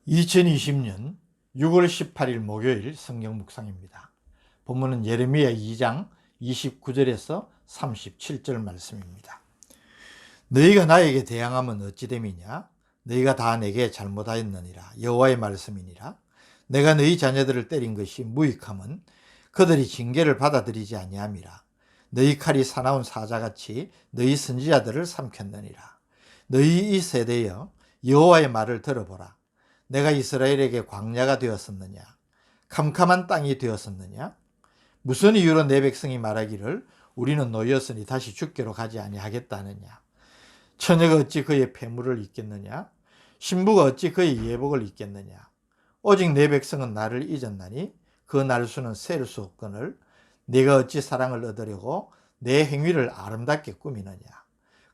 2020년 6월 18일 목요일 성경 묵상입니다. 본문은 예레미야 2장 29절에서 37절 말씀입니다. 너희가 나에게 대항하면 어찌 됨이냐? 너희가 다 내게 잘못하였느니라. 여호와의 말씀이니라. 내가 너희 자녀들을 때린 것이 무익함은 그들이 징계를 받아들이지 아니함이라. 너희 칼이 사나운 사자같이 너희 선지자들을 삼켰느니라. 너희 이 세대여 여호와의 말을 들어보라. 내가 이스라엘에게 광야가 되었었느냐? 캄캄한 땅이 되었었느냐? 무슨 이유로 내 백성이 말하기를 우리는 노였으니 다시 죽게로 가지 아니하겠다느냐? 처녀가 어찌 그의 폐물을 잊겠느냐? 신부가 어찌 그의 예복을 잊겠느냐? 오직 내 백성은 나를 잊었나니 그 날수는 셀 수 없거늘 내가 어찌 사랑을 얻으려고 내 행위를 아름답게 꾸미느냐?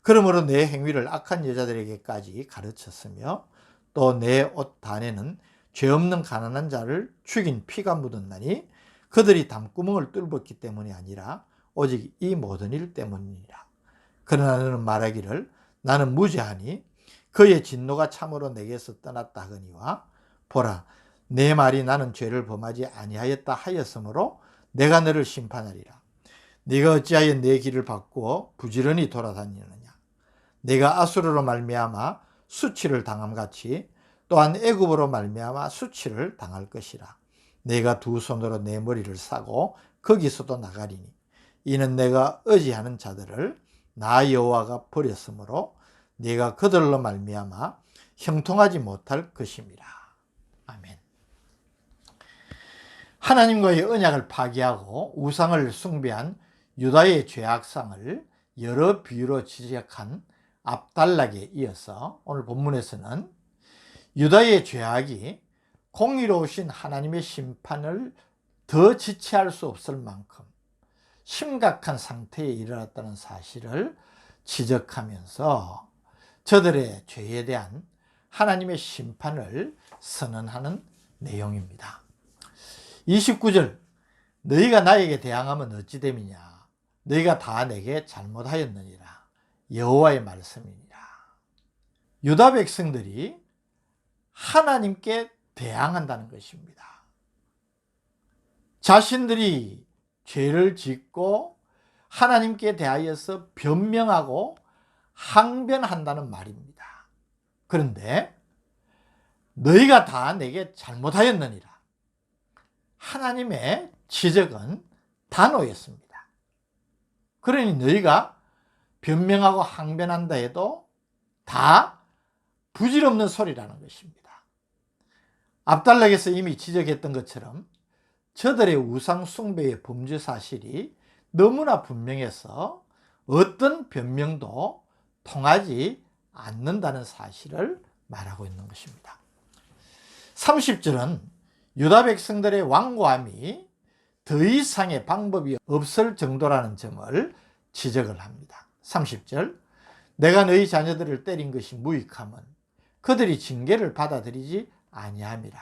그러므로 내 행위를 악한 여자들에게까지 가르쳤으며 또 내 옷 반에는 죄 없는 가난한 자를 죽인 피가 묻었나니 그들이 담구멍을 뚫었기 때문이 아니라 오직 이 모든 일 때문이니라. 그러나 너는 말하기를 나는 무죄하니 그의 진노가 참으로 내게서 떠났다 하거니와 보라 내 말이 나는 죄를 범하지 아니하였다 하였으므로 내가 너를 심판하리라. 네가 어찌하여 내 길을 바꾸어 부지런히 돌아다니느냐? 내가 아수르로 말미암아 수치를 당함같이 또한 애굽으로 말미암아 수치를 당할 것이라. 내가 두 손으로 내 머리를 싸고 거기서도 나가리니 이는 내가 의지하는 자들을 나 여호와가 버렸으므로 내가 그들로 말미암아 형통하지 못할 것임이라. 아멘. 하나님과의 언약을 파기하고 우상을 숭배한 유다의 죄악상을 여러 비유로 지적한 압달락에 이어서 오늘 본문에서는 유다의 죄악이 공의로우신 하나님의 심판을 더 지체할 수 없을 만큼 심각한 상태에 이르렀다는 사실을 지적하면서 저들의 죄에 대한 하나님의 심판을 선언하는 내용입니다. 29절 너희가 나에게 대항하면 어찌 됨이냐? 너희가 다 내게 잘못하였느니라. 여호와의 말씀이니라. 유다 백성들이 하나님께 대항한다는 것입니다. 자신들이 죄를 짓고 하나님께 대하여서 변명하고 항변한다는 말입니다. 그런데 너희가 다 내게 잘못하였느니라. 하나님의 지적은 단호였습니다. 그러니 너희가 변명하고 항변한다 해도 다 부질없는 소리라는 것입니다. 압달락에서 이미 지적했던 것처럼 저들의 우상 숭배의 범죄 사실이 너무나 분명해서 어떤 변명도 통하지 않는다는 사실을 말하고 있는 것입니다. 30절은 유다 백성들의 완고함이 더 이상의 방법이 없을 정도라는 점을 지적을 합니다. 30절 내가 너희 자녀들을 때린 것이 무익함은 그들이 징계를 받아들이지 아니함이라.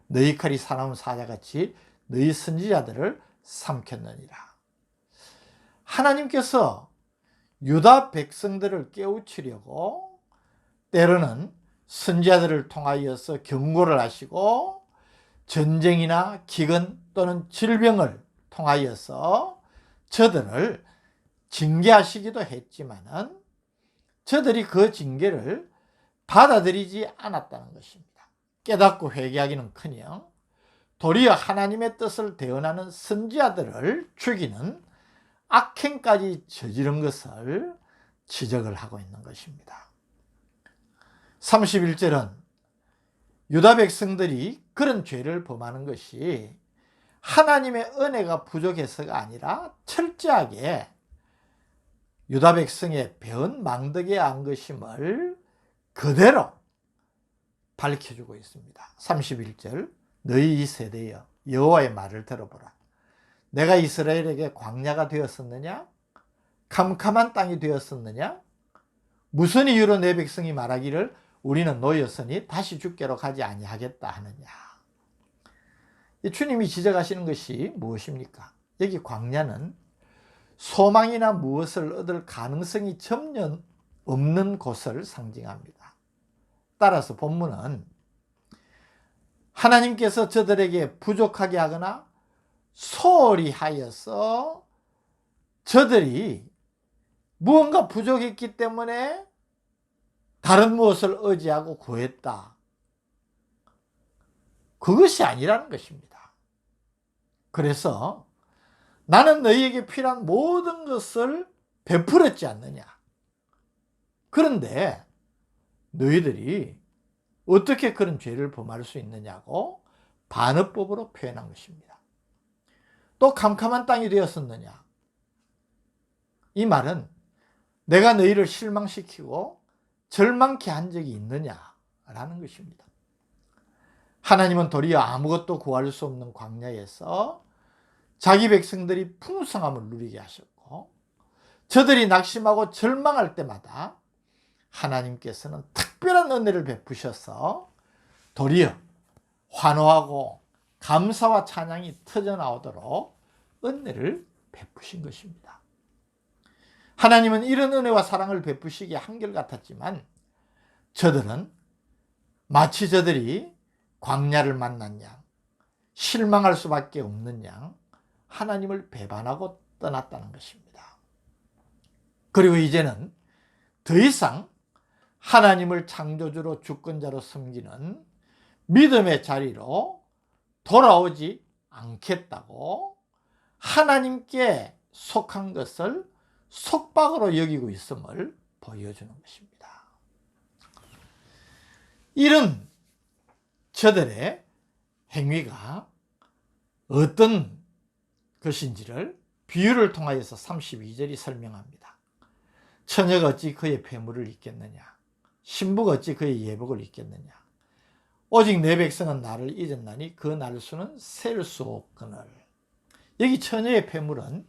너희 칼이 사나운 사자같이 너희 선지자들을 삼켰느니라. 하나님께서 유다 백성들을 깨우치려고 때로는 선지자들을 통하여서 경고를 하시고 전쟁이나 기근 또는 질병을 통하여서 저들을 징계하시기도 했지만은 저들이 그 징계를 받아들이지 않았다는 것입니다. 깨닫고 회개하기는커녕 도리어 하나님의 뜻을 대언하는 선지자들을 죽이는 악행까지 저지른 것을 지적을 하고 있는 것입니다. 31절은 유다 백성들이 그런 죄를 범하는 것이 하나님의 은혜가 부족해서가 아니라 철저하게 유다 백성의 배은 망덕에 안 것임을 그대로 밝혀주고 있습니다. 31절 너희 이 세대여 여호와의 말을 들어보라. 내가 이스라엘에게 광야가 되었었느냐? 캄캄한 땅이 되었었느냐? 무슨 이유로 내 백성이 말하기를 우리는 노였으니 다시 죽게로 가지 아니하겠다 하느냐? 주님이 지적하시는 것이 무엇입니까? 여기 광야는 소망이나 무엇을 얻을 가능성이 전혀 없는 곳을 상징합니다. 따라서 본문은 하나님께서 저들에게 부족하게 하거나 소홀히 하여서 저들이 무언가 부족했기 때문에 다른 무엇을 의지하고 구했다. 그것이 아니라는 것입니다. 그래서 나는 너희에게 필요한 모든 것을 베풀었지 않느냐. 그런데 너희들이 어떻게 그런 죄를 범할 수 있느냐고 반어법으로 표현한 것입니다. 또 캄캄한 땅이 되었었느냐. 이 말은 내가 너희를 실망시키고 절망케 한 적이 있느냐라는 것입니다. 하나님은 도리어 아무것도 구할 수 없는 광야에서 자기 백성들이 풍성함을 누리게 하셨고, 저들이 낙심하고 절망할 때마다 하나님께서는 특별한 은혜를 베푸셔서 도리어 환호하고 감사와 찬양이 터져나오도록 은혜를 베푸신 것입니다. 하나님은 이런 은혜와 사랑을 베푸시기에 한결같았지만 저들은 마치 저들이 광야를 만난 양, 실망할 수밖에 없는 양 하나님을 배반하고 떠났다는 것입니다. 그리고 이제는 더 이상 하나님을 창조주로 주권자로 섬기는 믿음의 자리로 돌아오지 않겠다고 하나님께 속한 것을 속박으로 여기고 있음을 보여주는 것입니다. 이런 저들의 행위가 어떤 것인지를 비유를 통하여서 32절이 설명합니다. 처녀가 어찌 그의 배물을 잊겠느냐, 신부가 어찌 그의 예복을 잊겠느냐. 오직 내 백성은 나를 잊었나니 그 날수는 셀 수 없거늘. 여기 처녀의 배물은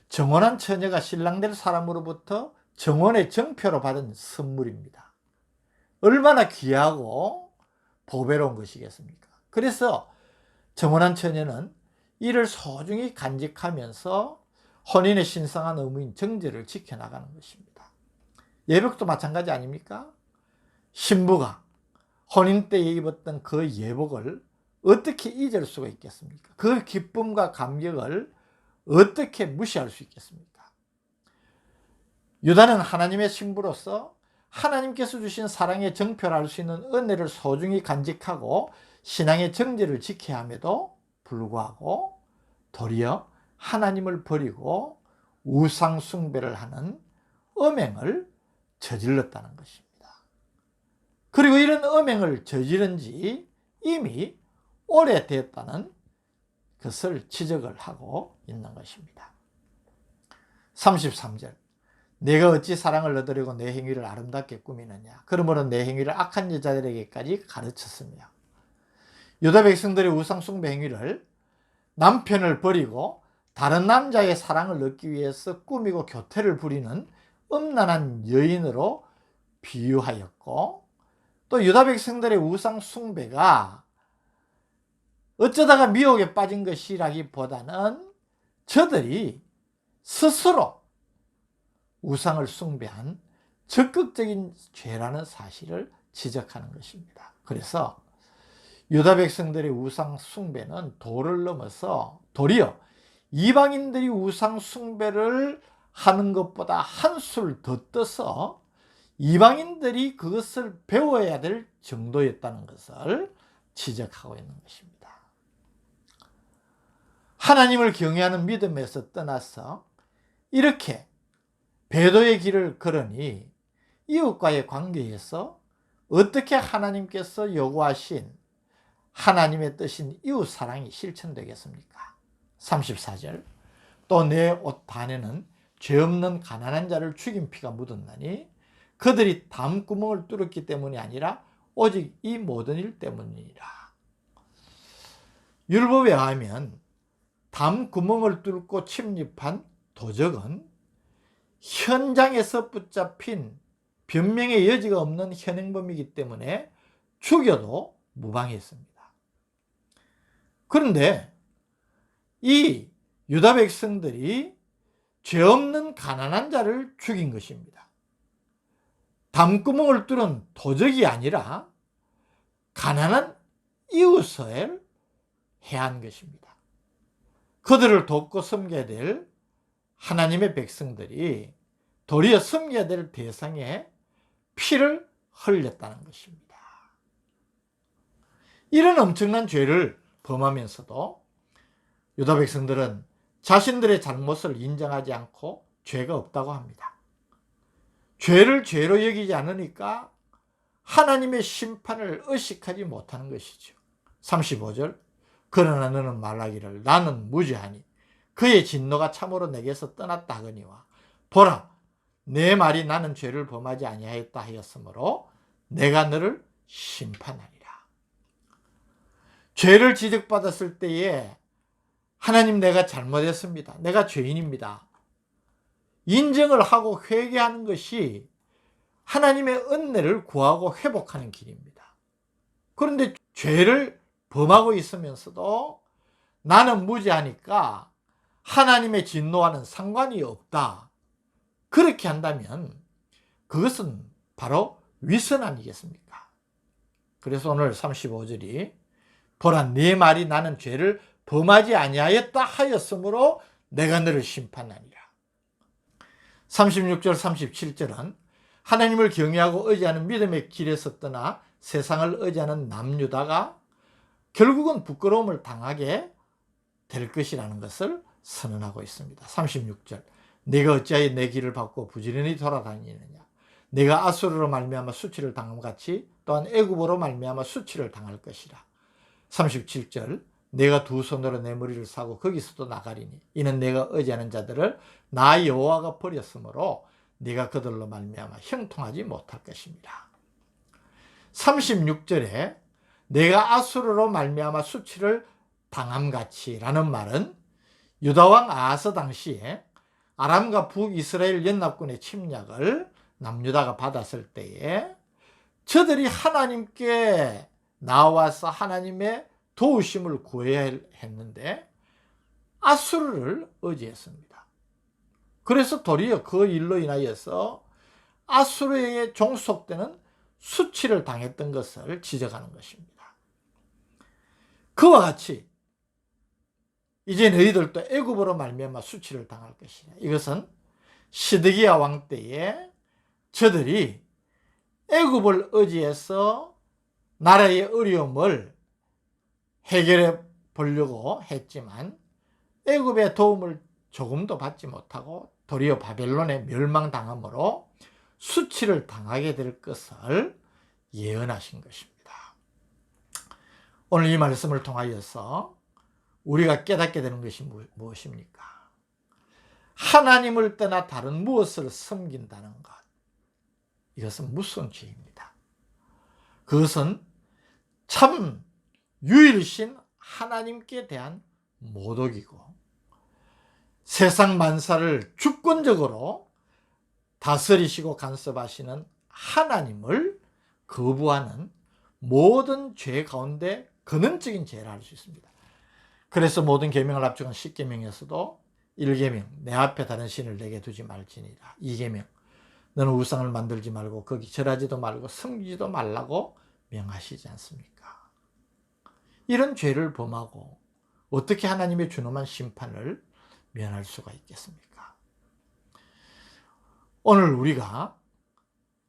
정혼한 처녀가 신랑 될 사람으로부터 정혼의 정표로 받은 선물입니다. 얼마나 귀하고 보배로운 것이겠습니까? 그래서 정혼한 처녀는 이를 소중히 간직하면서 혼인의 신성한 의무인 정제를 지켜나가는 것입니다. 예복도 마찬가지 아닙니까? 신부가 혼인 때에 입었던 그 예복을 어떻게 잊을 수가 있겠습니까? 그 기쁨과 감격을 어떻게 무시할 수 있겠습니까? 유다는 하나님의 신부로서 하나님께서 주신 사랑의 정표를 알 수 있는 은혜를 소중히 간직하고 신앙의 정제를 지켜야 함에도 불구하고 도리어 하나님을 버리고 우상 숭배를 하는 음행을 저질렀다는 것입니다. 그리고 이런 음행을 저지른 지 이미 오래됐다는 것을 지적을 하고 있는 것입니다. 33절, 내가 어찌 사랑을 얻으려고 내 행위를 아름답게 꾸미느냐. 그러므로 내 행위를 악한 여자들에게까지 가르쳤으며. 유다 백성들의 우상 숭배 행위를 남편을 버리고 다른 남자의 사랑을 얻기 위해서 꾸미고 교태를 부리는 음란한 여인으로 비유하였고, 또 유다 백성들의 우상 숭배가 어쩌다가 미혹에 빠진 것이라기보다는 저들이 스스로 우상을 숭배한 적극적인 죄라는 사실을 지적하는 것입니다. 그래서 유다 백성들의 우상 숭배는 도를 넘어서 도리어 이방인들이 우상 숭배를 하는 것보다 한술 더 떠서 이방인들이 그것을 배워야 될 정도였다는 것을 지적하고 있는 것입니다. 하나님을 경외하는 믿음에서 떠나서 이렇게 배도의 길을 걸으니 이웃과의 관계에서 어떻게 하나님께서 요구하신 하나님의 뜻인 이웃 사랑이 실천되겠습니까? 34절, 또 내 옷 반에는 죄 없는 가난한 자를 죽인 피가 묻었나니 그들이 담구멍을 뚫었기 때문이 아니라 오직 이 모든 일 때문이라. 율법에 의하면 담구멍을 뚫고 침입한 도적은 현장에서 붙잡힌 변명의 여지가 없는 현행범이기 때문에 죽여도 무방했습니다. 그런데 이 유다 백성들이 죄 없는 가난한 자를 죽인 것입니다. 담구멍을 뚫은 도적이 아니라 가난한 이웃을 해야 하는 것입니다. 그들을 돕고 섬겨야 될 하나님의 백성들이 도리어 섬겨야 될 대상에 피를 흘렸다는 것입니다. 이런 엄청난 죄를 범하면서도 유다 백성들은 자신들의 잘못을 인정하지 않고 죄가 없다고 합니다. 죄를 죄로 여기지 않으니까 하나님의 심판을 의식하지 못하는 것이죠. 35절, 그러나 너는 말하기를 나는 무죄하니 그의 진노가 참으로 내게서 떠났다 하거니와 보라 내 말이 나는 죄를 범하지 아니하였다 하였으므로 내가 너를 심판하리라. 죄를 지적받았을 때에 하나님 내가 잘못했습니다. 내가 죄인입니다. 인정을 하고 회개하는 것이 하나님의 은혜를 구하고 회복하는 길입니다. 그런데 죄를 범하고 있으면서도 나는 무죄하니까 하나님의 진노와는 상관이 없다. 그렇게 한다면 그것은 바로 위선 아니겠습니까? 그래서 오늘 35절이 보라 네 말이 나는 죄를 범하지 아니하였다 하였으므로 내가 너를 심판하니라. 36절 37절은 하나님을 경외하고 의지하는 믿음의 길에서 떠나 세상을 의지하는 남유다가 결국은 부끄러움을 당하게 될 것이라는 것을 선언하고 있습니다. 36절 네가 어찌하여 내 길을 바꾸고 부지런히 돌아다니느냐. 네가 아수르로 말미암아 수치를 당함 같이 또한 애굽으로 말미암아 수치를 당할 것이라. 37절 내가 두 손으로 내 머리를 사고 거기서도 나가리니 이는 내가 의지하는 자들을 나 여호와가 버렸으므로 네가 그들로 말미암아 형통하지 못할 것입니다. 36절에 내가 아수르로 말미암아 수치를 당함같이 라는 말은 유다왕 아하스 당시에 아람과 북이스라엘 연합군의 침략을 남유다가 받았을 때에 저들이 하나님께 나와서 하나님의 도우심을 구해야 했는데 아수르를 의지했습니다. 그래서 도리어 그 일로 인하여서 아수르에게 종속되는 수치를 당했던 것을 지적하는 것입니다. 그와 같이 이제 너희들도 애굽으로 말미암아 수치를 당할 것이다. 이것은 시드기야 왕 때에 저들이 애굽을 의지해서 나라의 어려움을 해결해 보려고 했지만 애굽의 도움을 조금도 받지 못하고 도리어 바벨론에 멸망당함으로 수치를 당하게 될 것을 예언하신 것입니다. 오늘 이 말씀을 통하여서 우리가 깨닫게 되는 것이 무엇입니까? 하나님을 떠나 다른 무엇을 섬긴다는 것, 이것은 무서운 죄입니다. 그것은 참 유일신 하나님께 대한 모독이고 세상 만사를 주권적으로 다스리시고 간섭하시는 하나님을 거부하는 모든 죄 가운데 근원적인 죄를 할 수 있습니다. 그래서 모든 계명을 합쳐간 10계명에서도 1계명 내 앞에 다른 신을 내게 두지 말지니라. 2계명 너는 우상을 만들지 말고 거기 절하지도 말고 섬기지도 말라고 명하시지 않습니까? 이런 죄를 범하고 어떻게 하나님의 준엄한 심판을 면할 수가 있겠습니까? 오늘 우리가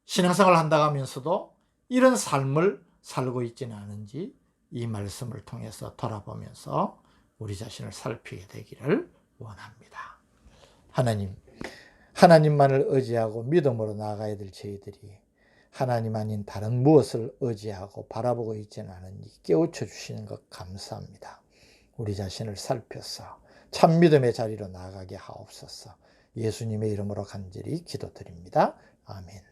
신앙생활을 한다고 하면서도 이런 삶을 살고 있지는 않은지 이 말씀을 통해서 돌아보면서 우리 자신을 살피게 되기를 원합니다. 하나님만을 의지하고 믿음으로 나아가야 될 저희들이 하나님 아닌 다른 무엇을 의지하고 바라보고 있지는 않은지 깨우쳐 주시는 것 감사합니다. 우리 자신을 살펴서 참 믿음의 자리로 나아가게 하옵소서. 예수님의 이름으로 간절히 기도드립니다. 아멘.